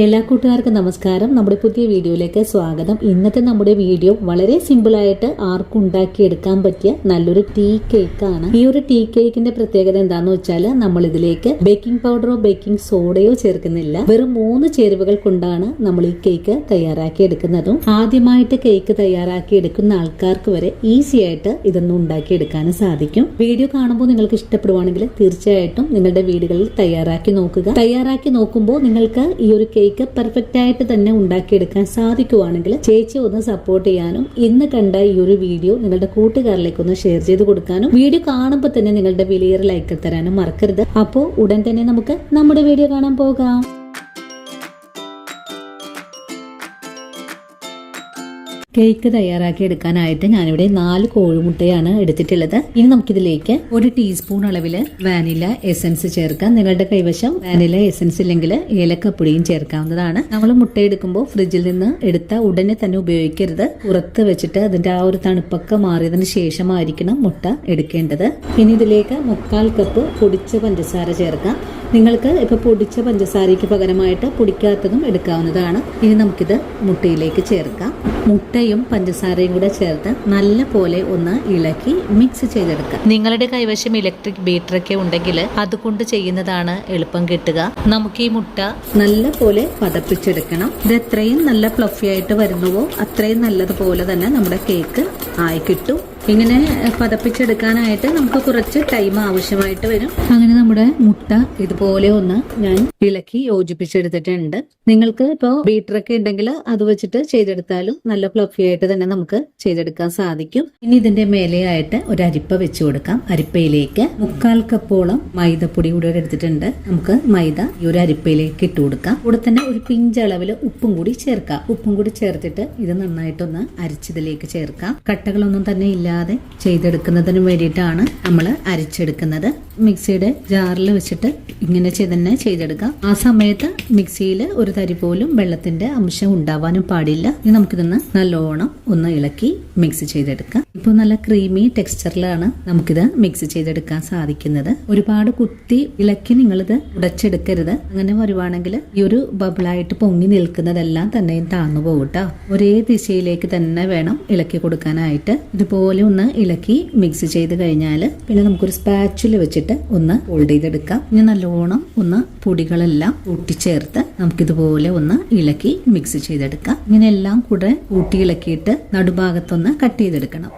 എല്ലാ കൂട്ടുകാർക്കും നമസ്കാരം. നമ്മുടെ പുതിയ വീഡിയോയിലേക്ക് സ്വാഗതം. ഇന്നത്തെ നമ്മുടെ വീഡിയോ വളരെ സിമ്പിൾ ആയിട്ട് ആർക്കും ഉണ്ടാക്കിയെടുക്കാൻ പറ്റിയ നല്ലൊരു ടീ കേക്കാണ്. ഈ ഒരു ടീ കേക്കിന്റെ പ്രത്യേകത എന്താന്ന് വെച്ചാൽ നമ്മൾ ഇതിലേക്ക് ബേക്കിംഗ് പൗഡറോ ബേക്കിംഗ് സോഡയോ ചേർക്കുന്നില്ല. വെറും 3 ചേരുവകൾ കൊണ്ടാണ് നമ്മൾ ഈ കേക്ക് തയ്യാറാക്കി എടുക്കുന്നതും. ആദ്യമായിട്ട് കേക്ക് തയ്യാറാക്കി എടുക്കുന്ന ആൾക്കാർക്ക് വരെ ഈസി ആയിട്ട് ഇതൊന്നും ഉണ്ടാക്കിയെടുക്കാനും സാധിക്കും. വീഡിയോ കാണുമ്പോൾ നിങ്ങൾക്ക് ഇഷ്ടപ്പെടുവാണെങ്കിൽ തീർച്ചയായിട്ടും നിങ്ങളുടെ വീടുകളിൽ തയ്യാറാക്കി നോക്കുക. തയ്യാറാക്കി നോക്കുമ്പോൾ നിങ്ങൾക്ക് ഈ ഒരു കേക്ക് പെർഫെക്റ്റ് ആയിട്ട് തന്നെ ഉണ്ടാക്കിയെടുക്കാൻ സാധിക്കുവാണെങ്കിൽ ചേച്ചി ഒന്ന് സപ്പോർട്ട് ചെയ്യാനും ഇന്ന് കണ്ട ഈ ഒരു വീഡിയോ നിങ്ങളുടെ കൂട്ടുകാരിലേക്ക് ഒന്ന് ഷെയർ ചെയ്ത് കൊടുക്കാനും വീഡിയോ കാണുമ്പോൾ തന്നെ നിങ്ങളുടെ വലിയൊരു ലൈക്ക് തരാനും മറക്കരുത്. അപ്പോൾ ഉടൻ തന്നെ നമുക്ക് നമ്മുടെ വീഡിയോ കാണാൻ പോകാം. കേക്ക് തയ്യാറാക്കി എടുക്കാനായിട്ട് ഞാനിവിടെ 4 കോഴിമുട്ടയാണ് എടുത്തിട്ടുള്ളത്. ഇനി നമുക്കിതിലേക്ക് 1 ടീസ്പൂൺ അളവിൽ വാനില എസൻസ് ചേർക്കാം. നിങ്ങളുടെ കൈവശം വാനില എസൻസ് ഇല്ലെങ്കിൽ ഏലക്കപ്പൊടിയും ചേർക്കാവുന്നതാണ്. നമ്മൾ മുട്ട എടുക്കുമ്പോൾ ഫ്രിഡ്ജിൽ നിന്ന് എടുത്ത ഉടനെ തന്നെ ഉപയോഗിക്കരുത്. പുറത്ത് വെച്ചിട്ട് അതിന്റെ ആ ഒരു തണുപ്പൊക്കെ മാറിയതിന് ശേഷമായിരിക്കണം മുട്ട എടുക്കേണ്ടത്. പിന്നെ ഇതിലേക്ക് 1/4 കപ്പ് പൊടിച്ച പഞ്ചസാര ചേർക്കാം. നിങ്ങൾക്ക് ഇപ്പൊ പൊടിച്ച പഞ്ചസാരയ്ക്ക് പകരമായിട്ട് പൊടിക്കാത്തതും എടുക്കാവുന്നതാണ്. ഇനി നമുക്കിത് മുട്ടയിലേക്ക് ചേർക്കാം. മുട്ടയും പഞ്ചസാരയും കൂടെ ചേർത്ത് നല്ല പോലെ ഒന്ന് ഇളക്കി മിക്സ് ചെയ്തെടുക്കാം. നിങ്ങളുടെ കൈവശം ഇലക്ട്രിക് ബീറ്ററൊക്കെ ഉണ്ടെങ്കിൽ അതുകൊണ്ട് ചെയ്യുന്നതാണ് എളുപ്പം കിട്ടുക. നമുക്ക് ഈ മുട്ട നല്ല പോലെ പതപ്പിച്ചെടുക്കണം. ഇത് എത്രയും നല്ല ഫ്ലഫി ആയിട്ട് വരുന്നുവോ അത്രയും നല്ലതുപോലെ തന്നെ നമ്മുടെ കേക്ക് ആയി കിട്ടും. ഇങ്ങനെ പതപ്പിച്ചെടുക്കാനായിട്ട് നമുക്ക് കുറച്ച് ടൈം ആവശ്യമായിട്ട് വരും. അങ്ങനെ നമ്മുടെ മുട്ട ഇതുപോലെ ഒന്ന് ഞാൻ ഇളക്കി യോജിപ്പിച്ചെടുത്തിട്ടുണ്ട്. നിങ്ങൾക്ക് ഇപ്പോൾ ബീറ്ററൊക്കെ ഉണ്ടെങ്കിൽ അത് വെച്ചിട്ട് ചെയ്തെടുത്താലും നല്ല ഫ്ലഫി ആയിട്ട് തന്നെ നമുക്ക് ചെയ്തെടുക്കാൻ സാധിക്കും. ഇനി ഇതിന്റെ മേലെയായിട്ട് ഒരു അരിപ്പ വെച്ച് കൊടുക്കാം. അരിപ്പയിലേക്ക് 1/4 കപ്പോളം മൈദപ്പൊടി കൂടി എടുത്തിട്ടുണ്ട്. നമുക്ക് മൈദ ഈ ഒരു അരിപ്പയിലേക്ക് ഇട്ട് കൊടുക്കാം. കൂടെ തന്നെ ഒരു പിഞ്ചളവിൽ ഉപ്പും കൂടി ചേർക്കാം. ഉപ്പും കൂടി ചേർത്തിട്ട് ഇത് നന്നായിട്ടൊന്ന് അരിച്ചതിലേക്ക് ചേർക്കാം. കട്ടകളൊന്നും തന്നെ ഇല്ല ചെയ്തെടുക്കുന്നതിന് വേണ്ടിയിട്ടാണ് നമ്മൾ അരിച്ചെടുക്കുന്നത്. മിക്സിയുടെ ജാറിൽ വെച്ചിട്ട് ഇങ്ങനെ തന്നെ ചെയ്തെടുക്കാം. ആ സമയത്ത് മിക്സിയിൽ ഒരു തരി പോലും വെള്ളത്തിന്റെ അംശം ഉണ്ടാവാനും പാടില്ല. ഇനി നമുക്കിതൊന്ന് നല്ലോണം ഒന്ന് ഇളക്കി മിക്സ് ചെയ്തെടുക്കാം. ഇപ്പോൾ നല്ല ക്രീമി ടെക്സ്ചറിലാണ് നമുക്കിത് മിക്സ് ചെയ്തെടുക്കാൻ സാധിക്കുന്നത്. ഒരുപാട് കുത്തി ഇളക്കി നിങ്ങളിത് ഉടച്ചെടുക്കരുത്. അങ്ങനെ വരുവാണെങ്കിൽ ഈ ഒരു ബബിളായിട്ട് പൊങ്ങി നിൽക്കുന്നതെല്ലാം തന്നെ താഴ്ന്നു പോകട്ടോ. ഒരേ ദിശയിലേക്ക് തന്നെ വേണം ഇളക്കി കൊടുക്കാനായിട്ട്. ഇതുപോലെ ഒന്ന് ഇളക്കി മിക്സ് ചെയ്ത് കഴിഞ്ഞാൽ പിന്നെ നമുക്കൊരു സ്പാച്ചുല വെച്ചിട്ട് ഒന്ന് ഹോൾഡ് ചെയ്തെടുക്കാം. ഇനി നല്ലോണം ഒന്ന് പൊടികളെല്ലാം കൂട്ടിച്ചേർത്ത് നമുക്കിതുപോലെ ഒന്ന് ഇളക്കി മിക്സ് ചെയ്തെടുക്കാം. ഇങ്ങനെ എല്ലാം കൂടെ കൂട്ടി ഇളക്കിയിട്ട് നടുഭാഗത്തൊന്ന് കട്ട് ചെയ്തെടുക്കണം.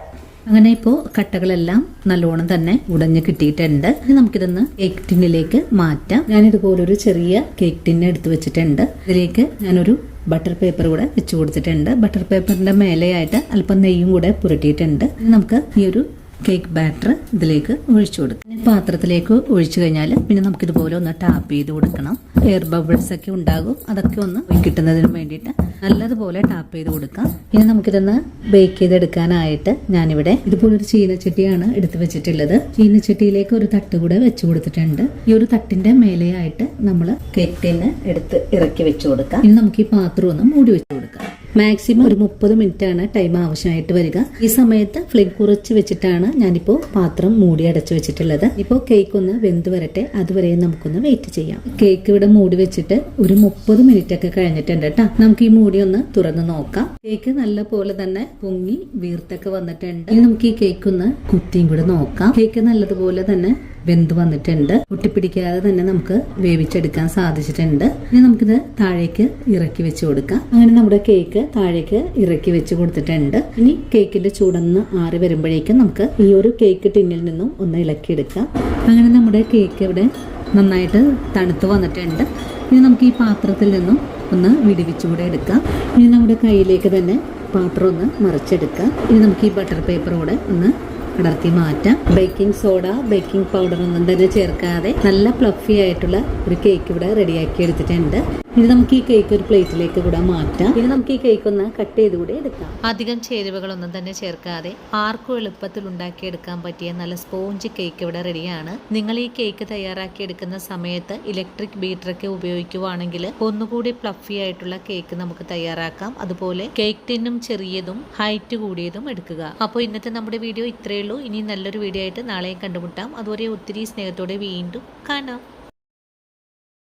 അങ്ങനെ ഇപ്പോൾ കട്ടകളെല്ലാം നല്ലോണം തന്നെ ഉടഞ്ഞ് കിട്ടിയിട്ടുണ്ട്. ഇനി നമുക്കിതൊന്ന് കേക്ക് ടിന്നിലേക്ക് മാറ്റാം. ഞാനിതുപോലൊരു ചെറിയ കേക്ക് ടിന്ന് എടുത്ത് വെച്ചിട്ടുണ്ട്. ഇതിലേക്ക് ഞാനൊരു ബട്ടർ പേപ്പർ കൂടെ വെച്ച് കൊടുത്തിട്ടുണ്ട്. ബട്ടർ പേപ്പറിന്റെ മേലെയായിട്ട് അല്പം നെയ്യും കൂടെ പുരട്ടിയിട്ടുണ്ട്. നമുക്ക് ഈ ഒരു കേക്ക് ബാറ്റർ ഇതിലേക്ക് ഒഴിച്ചു കൊടുക്കാം. പാത്രത്തിലേക്ക് ഒഴിച്ചു കഴിഞ്ഞാൽ പിന്നെ നമുക്കിതുപോലെ ഒന്ന് ടാപ്പ് ചെയ്ത് കൊടുക്കണം. എയർ ബബിൾസ് ഒക്കെ ഉണ്ടാകും. അതൊക്കെ ഒന്ന് കിട്ടുന്നതിന് വേണ്ടിയിട്ട് നല്ലതുപോലെ ടാപ്പ് ചെയ്ത് കൊടുക്കാം. ഇനി നമുക്കിതൊന്ന് ബേക്ക് ചെയ്തെടുക്കാനായിട്ട് ഞാനിവിടെ ഇതുപോലൊരു ചീനച്ചട്ടിയാണ് എടുത്ത് വെച്ചിട്ടുള്ളത്. ചീനച്ചട്ടിയിലേക്ക് ഒരു തട്ട് കൂടെ വെച്ച് കൊടുത്തിട്ടുണ്ട്. ഈ ഒരു തട്ടിന്റെ മേലെയായിട്ട് നമ്മൾ കേക്ക് ടിന്ന് എടുത്ത് ഇറക്കി വെച്ച് കൊടുക്കാം. ഇനി നമുക്ക് ഈ പാത്രം ഒന്ന് മൂടി വെച്ച് കൊടുക്കാം. മാക്സിമം ഒരു 30 മിനിറ്റ് ആണ് ടൈം ആവശ്യമായിട്ട് വരിക. ഈ സമയത്ത് ഫ്ലെയിം കുറച്ച് വെച്ചിട്ടാണ് ഞാനിപ്പോ പാത്രം മൂടി അടച്ചു വെച്ചിട്ടുള്ളത്. ഇപ്പോൾ കേക്ക് ഒന്ന് വെന്ത് വരട്ടെ. അതുവരെ നമുക്കൊന്ന് വെയിറ്റ് ചെയ്യാം. കേക്ക് ഇവിടെ മൂടി വെച്ചിട്ട് ഒരു 30 മിനിറ്റ് ഒക്കെ കഴിഞ്ഞിട്ടുണ്ട് കേട്ടോ. നമുക്ക് ഈ മൂടി ഒന്ന് തുറന്ന് നോക്കാം. കേക്ക് നല്ല പോലെ തന്നെ പൊങ്ങി വീർത്തൊക്കെ വന്നിട്ടുണ്ട്. ഇനി നമുക്ക് ഈ കേക്ക് ഒന്ന് കുത്തിയും കൂടെ നോക്കാം. കേക്ക് നല്ലതുപോലെ തന്നെ വെന്ത് വന്നിട്ടുണ്ട്. ഒട്ടിപ്പിടിക്കാതെ തന്നെ നമുക്ക് വേവിച്ചെടുക്കാൻ സാധിച്ചിട്ടുണ്ട്. ഇനി നമുക്കിത് താഴേക്ക് ഇറക്കി വെച്ച് കൊടുക്കാം. അങ്ങനെ നമ്മുടെ കേക്ക് താഴേക്ക് ഇറക്കി വെച്ച് കൊടുത്തിട്ടുണ്ട്. ഇനി കേക്കിന്റെ ചൂടൊന്ന് ആറി വരുമ്പോഴേക്കും നമുക്ക് ഈ ഒരു കേക്ക് ടിന്നിൽ നിന്നും ഒന്ന് ഇളക്കിയെടുക്കാം. അങ്ങനെ നമ്മുടെ കേക്ക് ഇവിടെ നന്നായിട്ട് തണുത്ത് വന്നിട്ടുണ്ട്. ഇനി നമുക്ക് ഈ പാത്രത്തിൽ നിന്നും ഒന്ന് വിടുവിച്ചുകൂടെ എടുക്കാം. ഇനി നമ്മുടെ കയ്യിലേക്ക് തന്നെ പാത്രം ഒന്ന് മറിച്ചെടുക്കാം. ഇനി നമുക്ക് ഈ ബട്ടർ പേപ്പർ കൂടെ ഒന്ന് അടർത്തി മാറ്റാം. ബേക്കിംഗ് സോഡ ബേക്കിംഗ് പൗഡർ ഒന്നും തന്നെ ചേർക്കാതെ നല്ല ഫ്ലഫി ആയിട്ടുള്ള ഒരു കേക്ക് ഇവിടെ റെഡിയാക്കി എടുത്തിട്ടുണ്ട്. ഇനി നമുക്ക് ഈ കേക്ക് ഒരു പ്ലേറ്റിലേക്ക് കൂടെ മാറ്റാം. ഇനി നമുക്ക് ഈ കേക്ക് ഒന്ന് കട്ട് ചെയ്ത് കൂടെ എടുക്കാം. അധികം ചേരുവകളൊന്നും തന്നെ ചേർക്കാതെ ആർക്കും എളുപ്പത്തിൽ ഉണ്ടാക്കിയെടുക്കാൻ പറ്റിയ നല്ല സ്പോഞ്ച് കേക്ക് ഇവിടെ റെഡിയാണ്. നിങ്ങൾ ഈ കേക്ക് തയ്യാറാക്കി എടുക്കുന്ന സമയത്ത് ഇലക്ട്രിക് ബീറ്ററൊക്കെ ഉപയോഗിക്കുവാണെങ്കിൽ ഒന്നുകൂടി ഫ്ലഫി ആയിട്ടുള്ള കേക്ക് നമുക്ക് തയ്യാറാക്കാം. അതുപോലെ കേക്ക് ടിന്നും ചെറിയതും ഹൈറ്റ് കൂടിയതും എടുക്കുക. അപ്പോൾ ഇന്നത്തെ നമ്മുടെ വീഡിയോ ഇത്രയേ ഉള്ളൂ. ഇനി നല്ലൊരു വീഡിയോ ആയിട്ട് നാളെയും കണ്ടുമുട്ടാം. അതുവരെ ഒത്തിരി സ്നേഹത്തോടെ വീണ്ടും കാണാം.